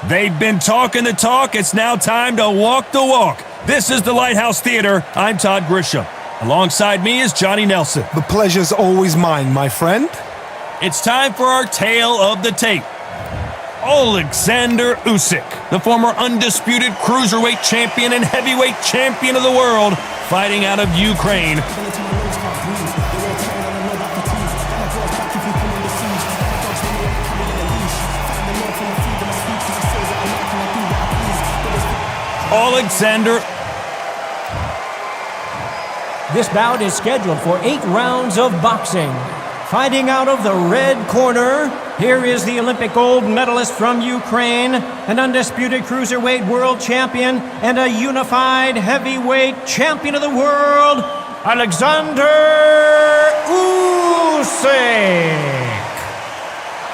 They've been talking the talk. It's now time to walk the walk. This is the Lighthouse Theater. I'm Todd Grisham. Alongside me is Johnny Nelson. The pleasure's always mine, my friend. It's time for our tale of the tape. Alexander Usyk, the former undisputed cruiserweight champion and heavyweight champion of the world, fighting out of Ukraine. Alexander. This bout is scheduled for 8 rounds of boxing. Fighting out of the red corner, here is the Olympic gold medalist from Ukraine, an undisputed cruiserweight world champion, and a unified heavyweight champion of the world, Alexander Usyk.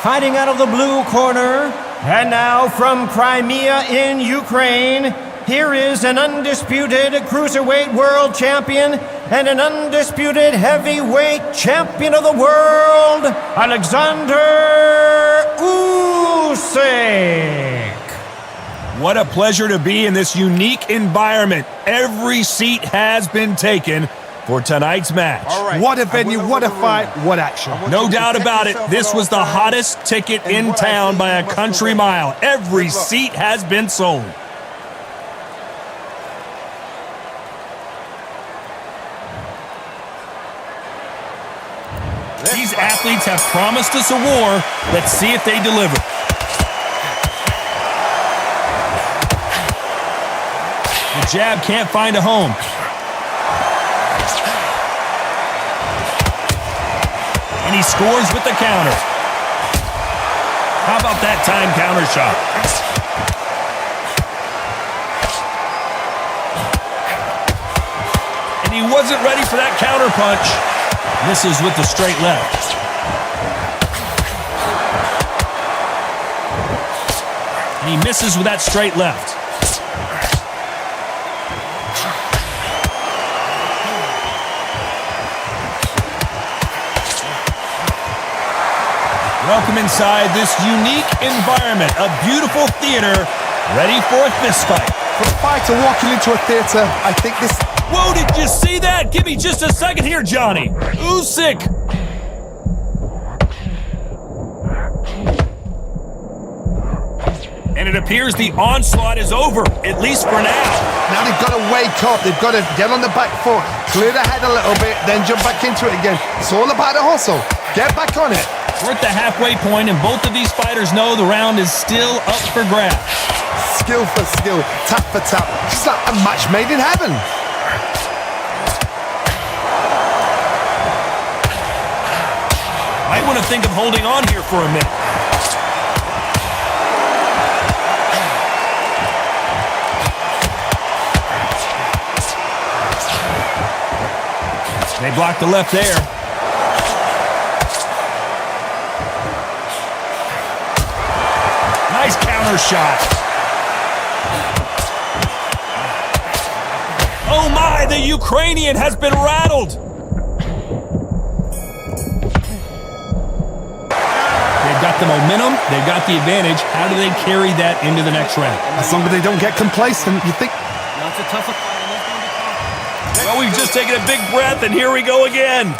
Fighting out of the blue corner, and now from Crimea in Ukraine, here is an undisputed cruiserweight world champion and an undisputed heavyweight champion of the world, Alexander Usyk. What a pleasure to be in this unique environment. Every seat has been taken for tonight's match. Right. What a venue, what a fight, what action. No doubt about it, this was the hottest ticket in town by a country mile. Every seat has been sold. These athletes have promised us a war. Let's see if they deliver. The jab can't find a home. And he scores with the counter. How about that time counter shot? And he wasn't ready for that counter punch. Misses with the straight left. And he misses with that straight left. Welcome inside this unique environment, a beautiful theater, ready for a fist fight. For a fighter walking into a theater, I think this... Whoa, did you see that? Give me just a second here, Johnny. Usyk. And it appears the onslaught is over, at least for now. Now they've got to wake up. They've got to get on the back foot, clear the head a little bit, then jump back into it again. It's all about the hustle. Get back on it. We're at the halfway point, and both of these fighters know the round is still up for grabs. Skill for skill, tap for tap. Just like a match made in heaven. Might want to think of holding on here for a minute. They blocked the left there. Nice counter shot. Oh my, the Ukrainian has been rattled. They've got the momentum, they've got the advantage. How do they carry that into the next round? As long as they don't get complacent, you think... That's a tough fight. Well, we've just taken a big breath, and here we go again.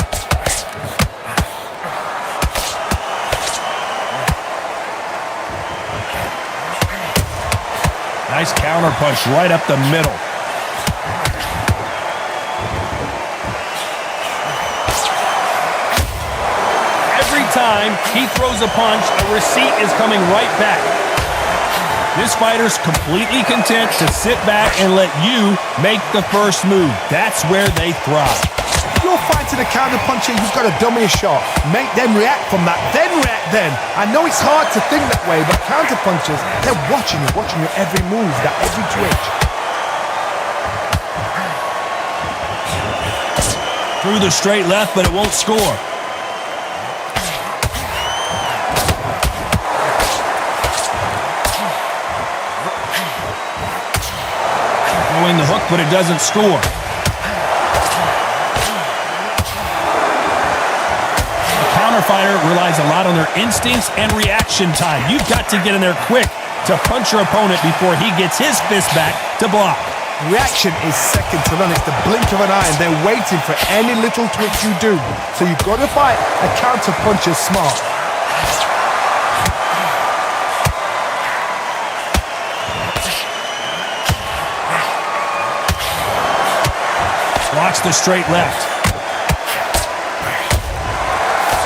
Nice counter punch right up the middle. Every time he throws a punch, a receipt is coming right back. This fighter's completely content to sit back and let you make the first move. That's where they thrive. If you're fighting a counter puncher, you've got to dummy a shot. Make them react from that, then react then. I know it's hard to think that way, but counter punchers, they're watching your every move, that every twitch. Through the straight left, but it won't score. Throwing the hook, but it doesn't score. A counter fighter relies a lot on their instincts and reaction time. You've got to get in there quick to punch your opponent before he gets his fist back to block. Reaction is second to none. It's the blink of an eye, and they're waiting for any little twitch you do. So you've got to fight a counter puncher smart. Blocks the straight left.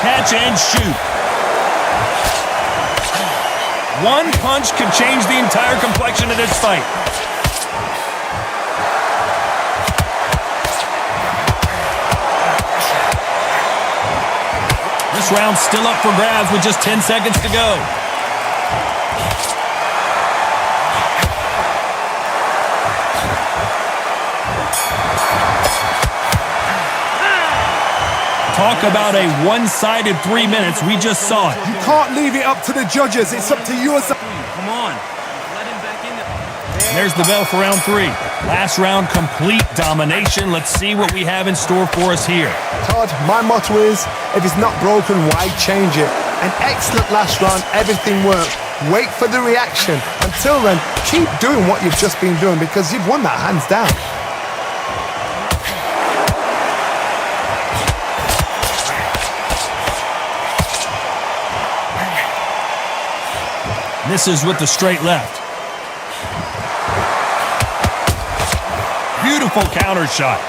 Catch and shoot. One punch can change the entire complexion of this fight. This round's still up for grabs with just 10 seconds to go. Talk about a one-sided 3 minutes. We just saw it. You can't leave it up to the judges. It's up to you as a... Come on. Let him back in there. There's the bell for round 3. Last round, complete domination. Let's see what we have in store for us here. Todd, my motto is, if it's not broken, why change it? An excellent last round. Everything worked. Wait for the reaction. Until then, keep doing what you've just been doing because you've won that hands down. Misses with the straight left. Beautiful counter shot.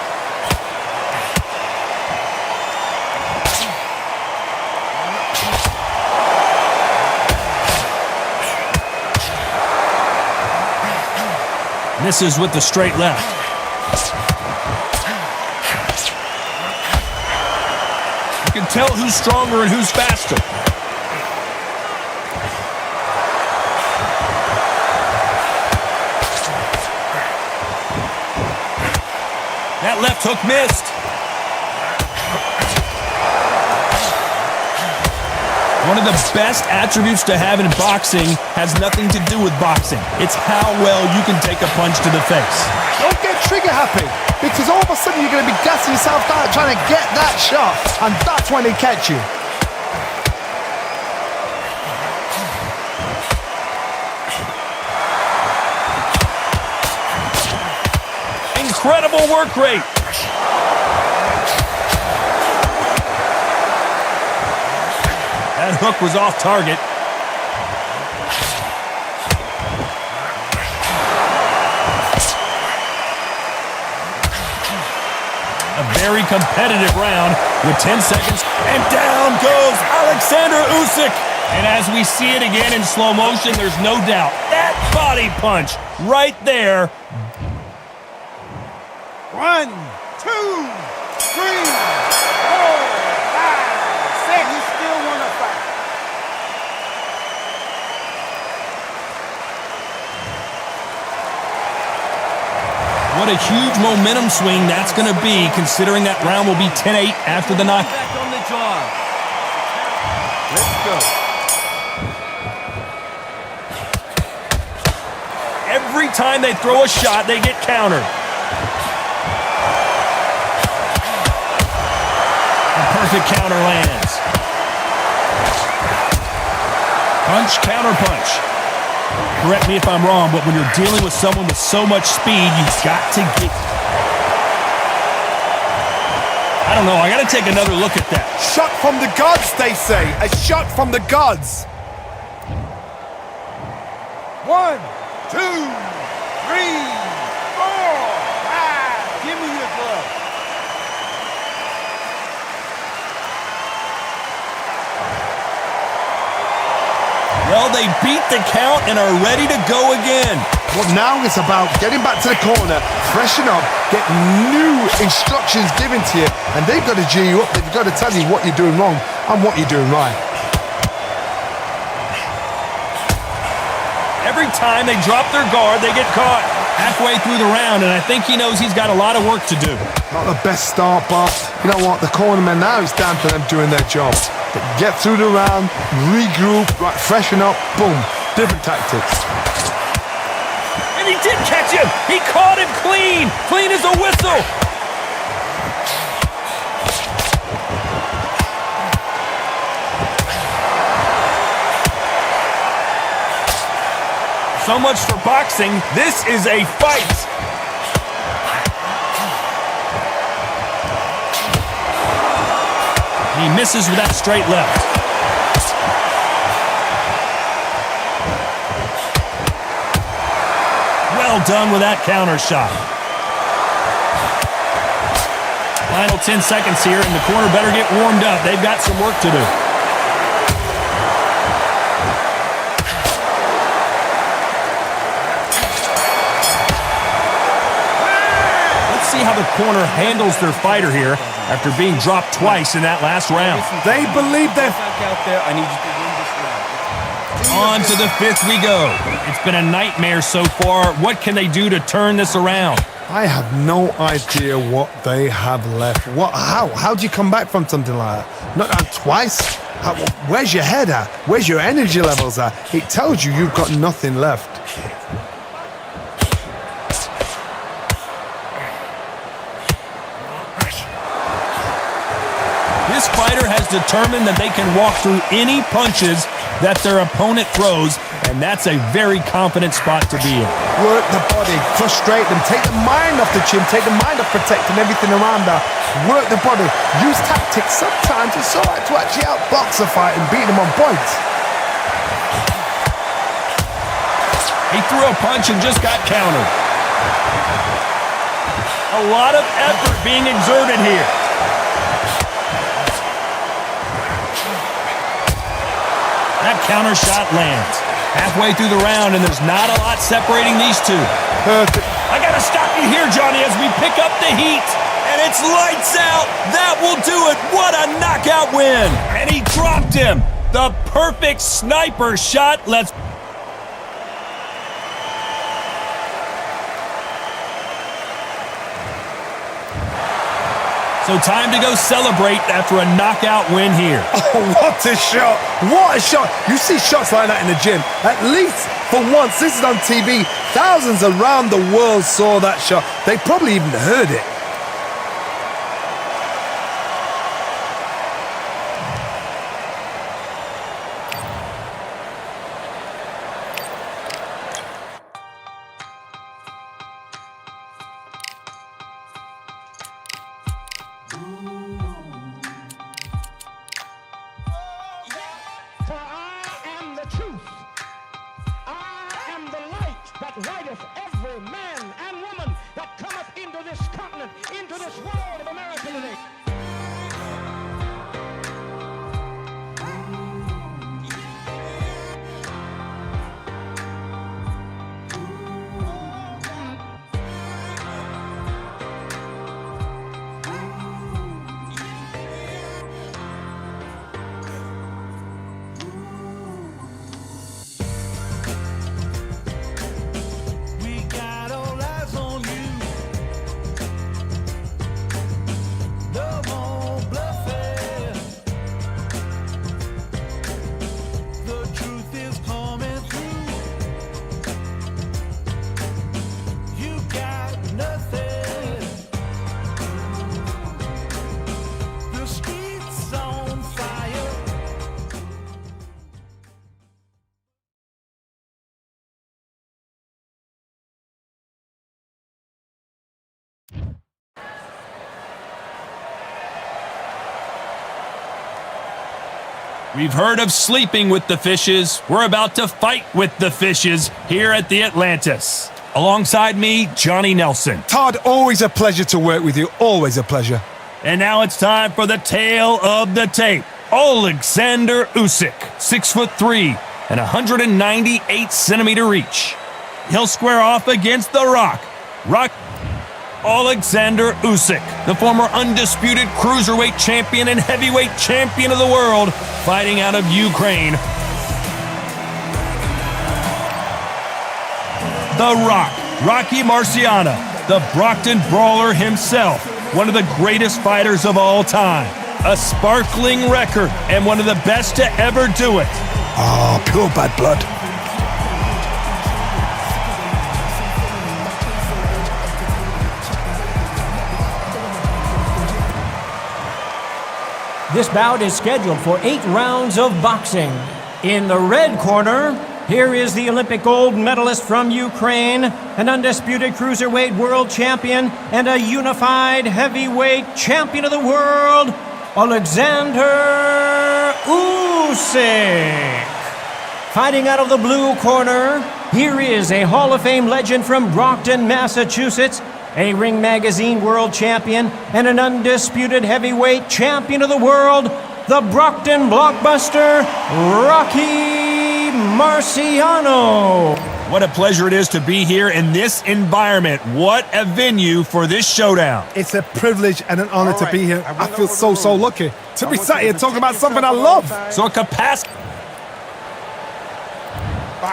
Misses with the straight left. You can tell who's stronger and who's faster. That left hook missed. One of the best attributes to have in boxing has nothing to do with boxing. It's how well you can take a punch to the face. Don't get trigger happy because all of a sudden you're going to be gassing yourself out trying to get that shot, and that's when they catch you. Incredible work rate. That hook was off target. A very competitive round with 10 seconds. And down goes Alexander Usyk. And as we see it again in slow motion, there's no doubt that body punch right there. 1, 2, 3, 4, 5, 6. You still want to fight. What a huge momentum swing that's going to be, considering that round will be 10-8 after the knock. Back on the job. Let's go. Every time they throw a shot, they get countered. Perfect counter lands. Punch, counter punch. Correct me if I'm wrong, but when you're dealing with someone with so much speed, you've got to get... I don't know, I got to take another look at that. Shot from the gods, they say. A shot from the gods. 1, 2, 3, 4, 5. Give me your glove. Well, they beat the count and are ready to go again. Well, now it's about getting back to the corner, freshen up, get new instructions given to you, and they've got to G you up. They've got to tell you what you're doing wrong and what you're doing right. Every time they drop their guard, they get caught. Halfway through the round, and I think he knows he's got a lot of work to do. Not the best start, but you know what? The cornermen now, it's down to them doing their job. But get through the round, regroup, right, freshen up, boom, different tactics. And he did catch him. He caught him clean. Clean as a whistle. So much for boxing. This is a fight. He misses with that straight left. Well done with that counter shot. Final 10 seconds here, and the corner better get warmed up. They've got some work to do. Let's see how the corner handles their fighter here after being dropped twice in that last round. They believe they're... Out there, I need you to win this round. On to the fifth we go. It's been a nightmare so far. What can they do to turn this around? I have no idea what they have left. How do you come back from something like that? Not twice? Where's your head at? Where's your energy levels at? It tells you you've got nothing left. This fighter has determined that they can walk through any punches that their opponent throws, and that's a very confident spot to be in. Work the body, frustrate them, take the mind off the chin, take the mind off protecting everything around her. Work the body, use tactics. Sometimes it's alright to actually outbox a fight and beat them on points. He threw a punch and just got countered. A lot of effort being exerted here. That counter shot lands. Halfway through the round, and there's not a lot separating these two. Perfect. I gotta stop you here, Johnny, as we pick up the heat. And it's lights out. That will do it. What a knockout win. And he dropped him. The perfect sniper shot. Let's... So time to go celebrate after a knockout win here. Oh, what a shot! What a shot! You see shots like that in the gym. At least for once, this is on TV. Thousands around the world saw that shot. They probably even heard it. For I am the truth. I am the light that lighteth every man and woman that cometh into this continent, into this world of America today. We've heard of sleeping with the fishes. We're about to fight with the fishes here at the Atlantis. Alongside me, Johnny Nelson. Todd, always a pleasure to work with you. Always a pleasure. And now it's time for the tale of the tape. Alexander Usyk, 6'3" and 198 centimeter reach. He'll square off against The Rock. Alexander Usyk, the former undisputed cruiserweight champion and heavyweight champion of the world, fighting out of Ukraine. The Rock, Rocky Marciano, the Brockton Brawler himself, one of the greatest fighters of all time. A sparkling record and one of the best to ever do it. Oh, pure bad blood. This bout is scheduled for 8 rounds of boxing. In the red corner, here is the Olympic gold medalist from Ukraine, an undisputed cruiserweight world champion, and a unified heavyweight champion of the world, Alexander Usyk. Fighting out of the blue corner, here is a Hall of Fame legend from Brockton, Massachusetts, a Ring Magazine world champion, and an undisputed heavyweight champion of the world, the Brockton blockbuster, Rocky Marciano. What a pleasure it is to be here in this environment. What a venue for this showdown. It's a privilege and an honor to be here. I feel so lucky to be sat here talking about something I love. So a capacity.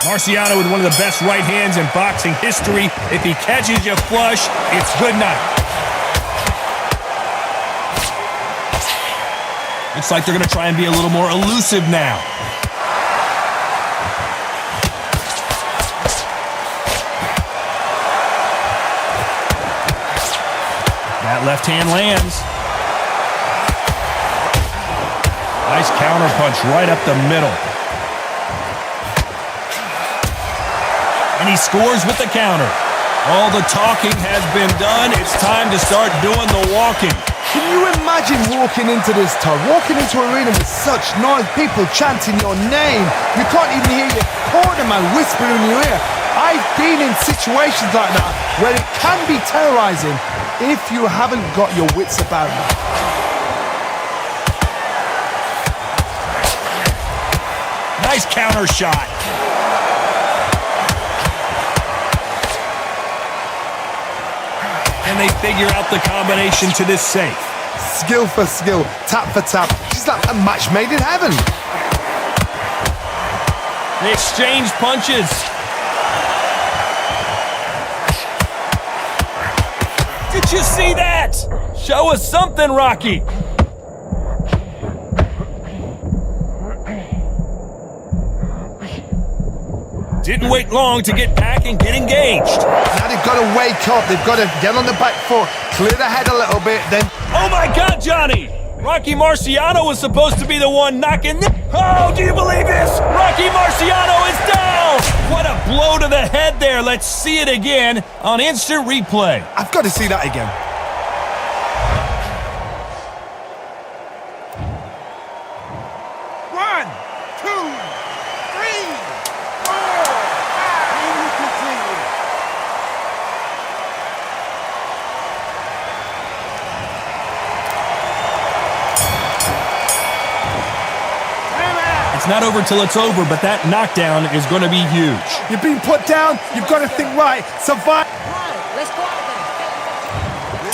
Marciano with one of the best right hands in boxing history. If he catches you flush, it's good night. Looks like they're going to try and be a little more elusive now. That left hand lands. Nice counter punch right up the middle. And he scores with the counter. All the talking has been done. It's time to start doing the walking. Can you imagine walking into this town, walking into an arena with such noise, people chanting your name? You can't even hear your cornerman whispering in your ear. I've been in situations like that where it can be terrorizing if you haven't got your wits about you. Nice counter shot. And they figure out the combination to this safe. Skill for skill, tap for tap. She's like a match made in heaven. They exchange punches. Did you see that? Show us something, Rocky. Didn't wait long to get back and get engaged. Now they've got to wake up. They've got to get on the back foot, clear the head a little bit, then... Oh my God, Johnny! Rocky Marciano was supposed to be the one knocking this. Oh, do you believe this? Rocky Marciano is down! What a blow to the head there. Let's see it again on instant replay. I've got to see that again. One, two, three, four, five. And we continue. It's not over till it's over, but that knockdown is going to be huge. You've been put down. You've got to think right. Survive.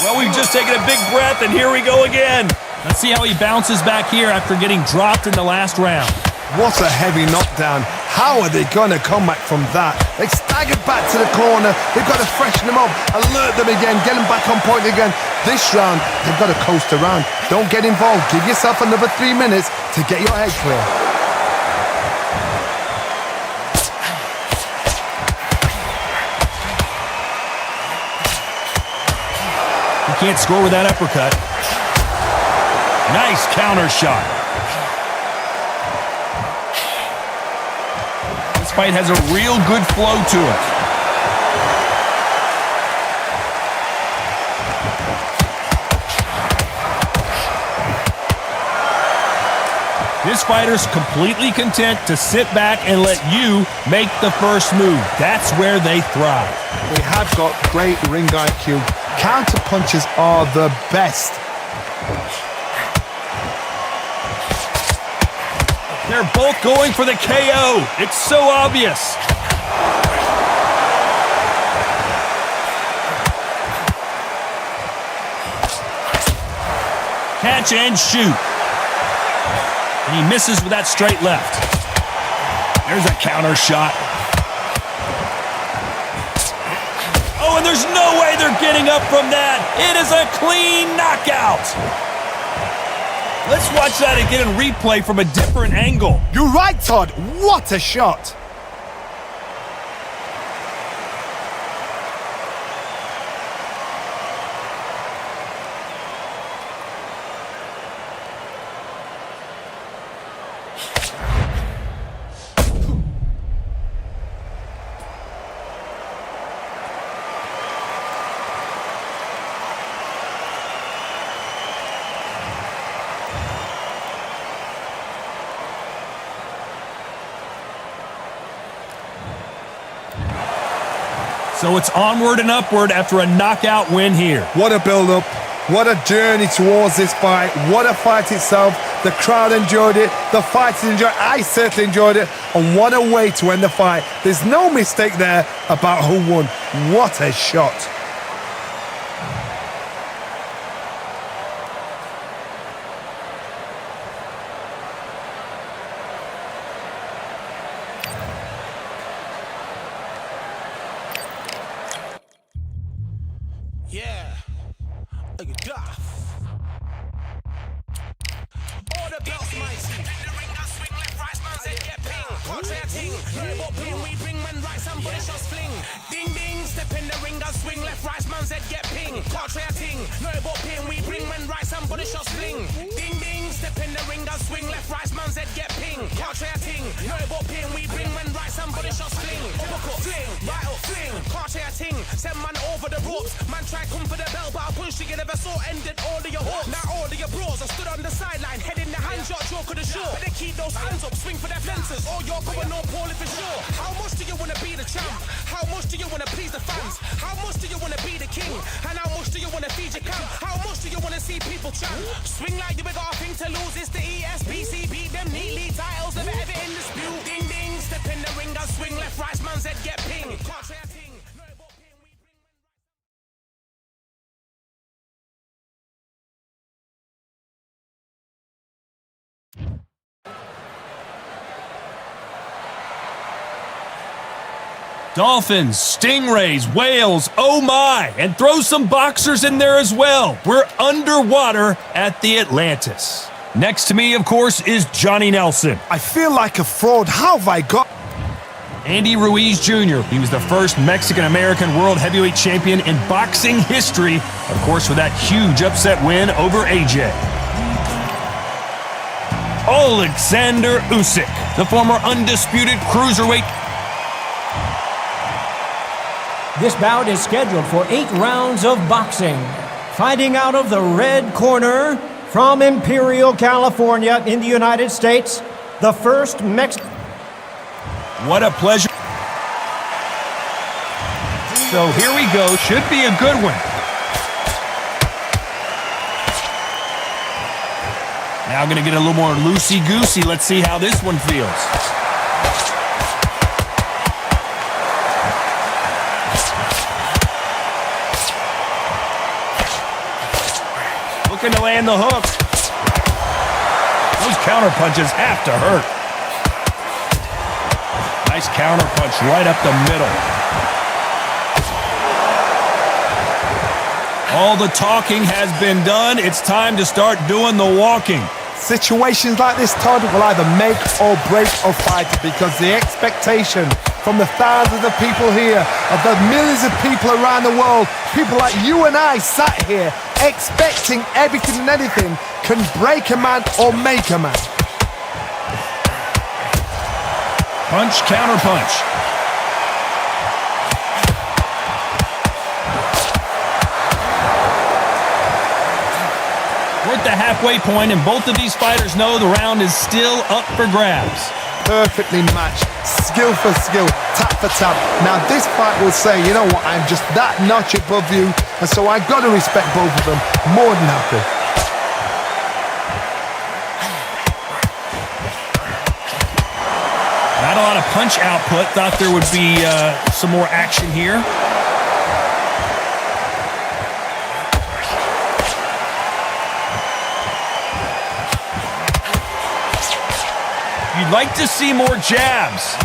Well, we've just taken a big breath, and here we go again. Let's see how he bounces back here after getting dropped in the last round. What a heavy knockdown. How are they going to come back from that? They staggered back to the corner. They've got to freshen them up, alert them again, get them back on point again. This round, they've got to coast around. Don't get involved. Give yourself another 3 minutes to get your head clear. He can't score with that uppercut. Nice counter shot. This fight has a real good flow to it. This fighter's completely content to sit back and let you make the first move. That's where they thrive. They have got great ring IQ. Counter punches are the best. They're both going for the KO. It's so obvious. Catch and shoot. And he misses with that straight left. There's a counter shot. Oh, and there's no way they're getting up from that. It is a clean knockout. Let's watch that again in replay from a different angle. You're right, Todd. What a shot. So it's onward and upward after a knockout win here. What a build-up. What a journey towards this fight. What a fight itself. The crowd enjoyed it. The fighters enjoyed it. I certainly enjoyed it. And what a way to end the fight. There's no mistake there about who won. What a shot. Yeah, look at that. All the belts, mighty. In the ring, I swing left, right, smiles, and get ping. Watch that ting. What ping we bring when right, somebody shots fling. Ding ding, step in the ring, I swing left, right, smiles, and get ping. Watch that ting. No, what ping we bring when right, somebody shots fling. Ding ding, step in the ring, I swing left, right, smiles, and get ping. Watch that ting. No, what ping we bring when right, somebody shots fling. Uppercut, fling, right up, fling. Watch that ting. Send man over the ropes. Man try come for the bell, but I punched you never saw. Ended all of your hopes. Now all of your bros. I stood on the sideline, head in the hand shot, joke of the show. Better keep those hands up, swing for their fences, or you're going no poorly for sure. How much do you wanna be the champ? How much do you wanna please the fans? How much do you wanna be the king? And how much do you wanna feed your camp? How much do you wanna see people chant? Swing like you got a thing to lose. It's the ESBC, beat them neatly. Titles never ever in dispute. Ding ding, step in the ring, I swing left, right, man's head get ping. Dolphins, stingrays, whales, oh my, and throw some boxers in there as well. We're underwater at the Atlantis. Next to me, of course, is Johnny Nelson. I feel like a fraud. How have I got... Andy Ruiz Jr. He was the first Mexican-American world heavyweight champion in boxing history, of course, with that huge upset win over AJ. Alexander Usyk, the former undisputed cruiserweight. This bout is scheduled for 8 rounds of boxing. Fighting out of the red corner from Imperial, California in the United States, the first Mexican... What a pleasure. So here we go. Should be a good one. Now going to get a little more loosey-goosey. Let's see how this one feels. Looking to land the hook. Those counter punches have to hurt. Nice counter punch right up the middle. All the talking has been done. It's time to start doing the walking. Situations like this, Todd, will either make or break a fighter because the expectation from the thousands of people here, of the millions of people around the world, people like you and I sat here expecting everything and anything, can break a man or make a man. Punch, counter punch. We're at the halfway point, and both of these fighters know the round is still up for grabs. Perfectly matched, skill for skill, tap for tap. Now this fight will say, you know what, I'm just that notch above you, and so I've got to respect both of them more than happy. Not a lot of punch output. Thought there would be some more action here. You'd like to see more jabs.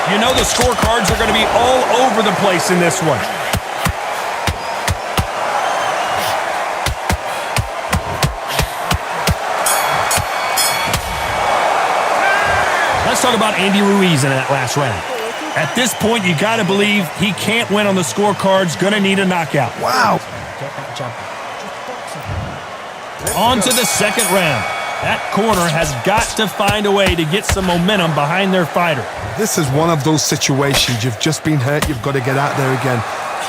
You know the scorecards are going to be all over the place in this one. Let's talk about Andy Ruiz in that last round. At this point, you got to believe he can't win on the scorecards. Going to need a knockout. Wow. On to the second round. That corner has got to find a way to get some momentum behind their fighter. This is one of those situations. You've just been hurt. You've got to get out there again.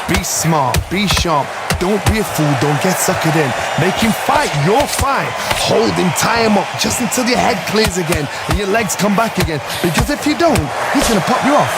Be smart. Be sharp. Don't be a fool. Don't get suckered in. Make him fight your fight. Hold him, tie him up just until your head clears again and your legs come back again. Because if you don't, he's going to pop you off.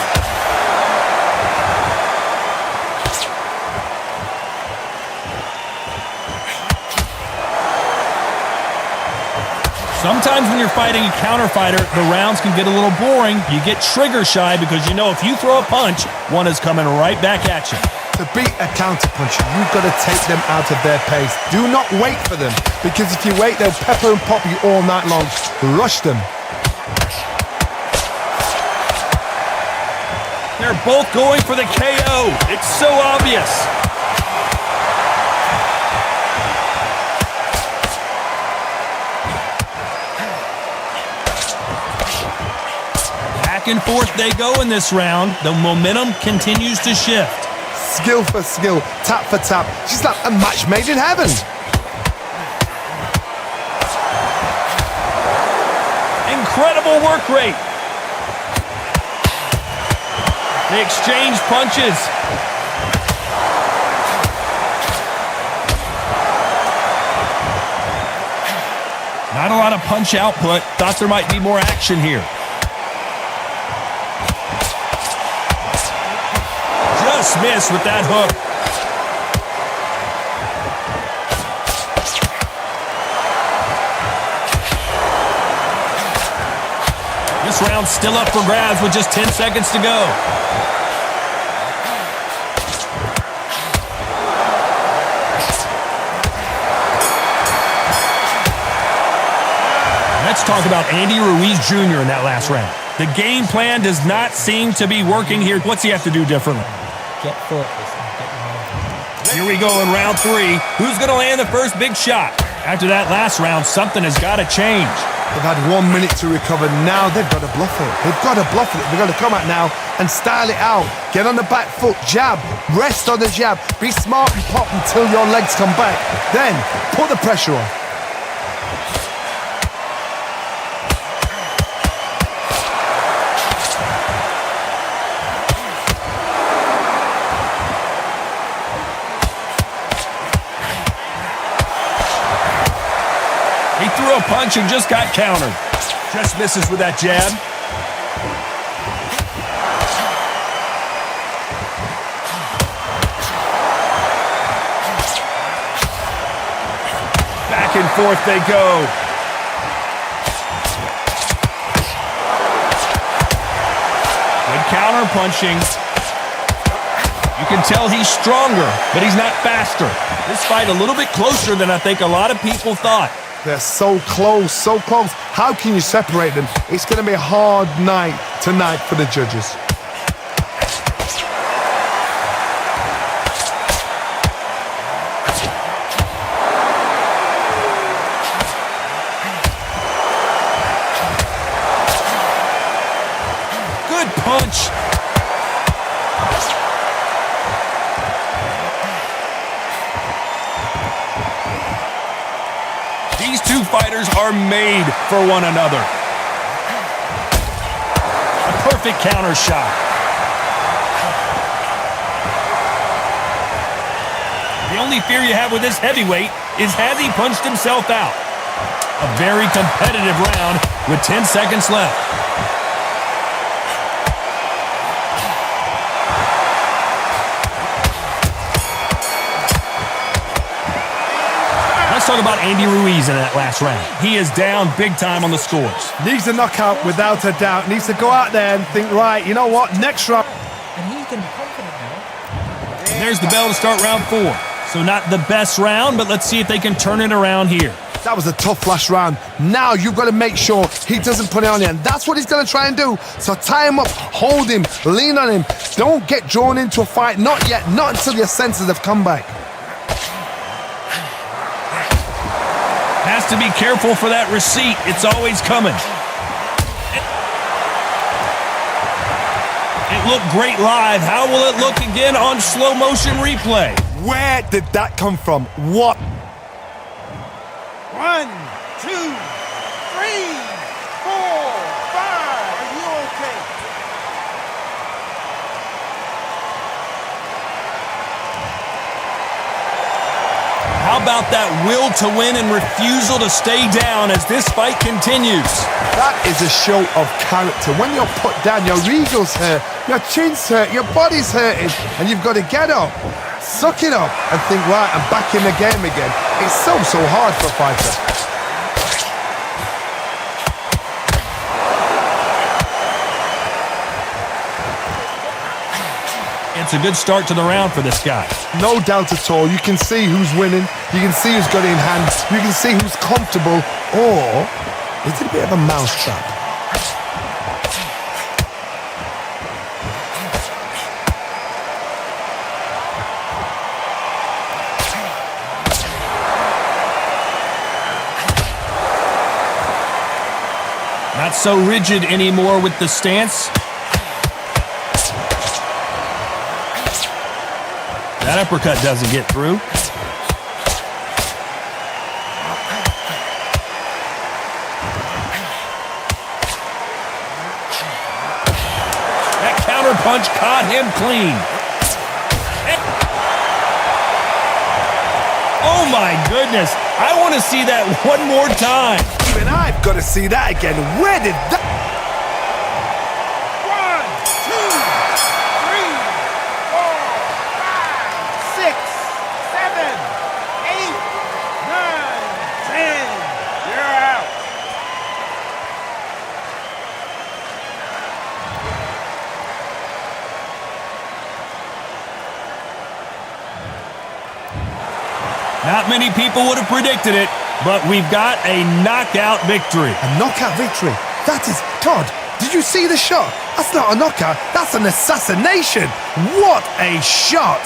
Sometimes when you're fighting a counter fighter, the rounds can get a little boring. You get trigger shy because you know if you throw a punch, one is coming right back at you. To beat a counter puncher, you've got to take them out of their pace. Do not wait for them, because if you wait, they'll pepper and pop you all night long. Rush them. They're both going for the KO. It's so obvious. Back and forth they go in this round. The momentum continues to shift. Skill for skill, tap for tap. She's like a match made in heaven. Incredible work rate. They exchange punches. Not a lot of punch output. Thought there might be more action here. Just missed with that hook. This round's still up for grabs with just 10 seconds to go. Let's talk about Andy Ruiz Jr. in that last round. The game plan does not seem to be working here. What's he have to do differently? Get focused and get more. Here we go in round 3. Who's going to land the first big shot? After that last round, something has got to change. They've had 1 minute to recover. Now they've got to bluff it. They've got to bluff it. They've got to come out now and style it out. Get on the back foot, jab, rest on the jab. Be smart and pop until your legs come back. Then put the pressure on. He threw a punch and just got countered. Just misses with that jab. Back and forth they go. Good counter punching. You can tell he's stronger, but he's not faster. This fight a little bit closer than I think a lot of people thought. They're so close, so close. How can you separate them? It's going to be a hard night tonight for the judges. Good punch. These two fighters are made for one another. A perfect counter shot. The only fear you have with this heavyweight is has he punched himself out? A very competitive round with 10 seconds left. Let's talk about Andy Ruiz in that last round. He is down big time on the scores. Needs a knockout without a doubt. Needs to go out there and think, right, you know what, next round. And he can be confident now. And there's the bell to start round 4. So not the best round, but let's see if they can turn it around here. That was a tough last round. Now you've got to make sure he doesn't put it on you. And that's what he's going to try and do. So tie him up, hold him, lean on him. Don't get drawn into a fight. Not yet. Not until your senses have come back. Has to be careful for that receipt. It's always coming. It looked great live. How will it look again on slow motion replay? Where did that come from? What? 1, 2, 3, 4, 5. Are you okay? How about that will to win and refusal to stay down as this fight continues? That is a show of character. When you're put down, your ego's hurt, your chin's hurt, your body's hurting, and you've got to get up, suck it up, and think, right, I'm back in the game again. It's so hard for a fighter. It's a good start to the round for this guy. No doubt at all. You can see who's winning. You can see who's got it in hand. You can see who's comfortable. Or is it a bit of a mousetrap? Not so rigid anymore with the stance. That uppercut doesn't get through. That counter punch caught him clean. Oh my goodness. I want to see that one more time. Even I've got to see that again. Where did that... 10. You're out. Not many people would have predicted it, but we've got a knockout victory. A knockout victory. That is... Todd, did you see the shot? That's not a knockout. That's an assassination. What a shot.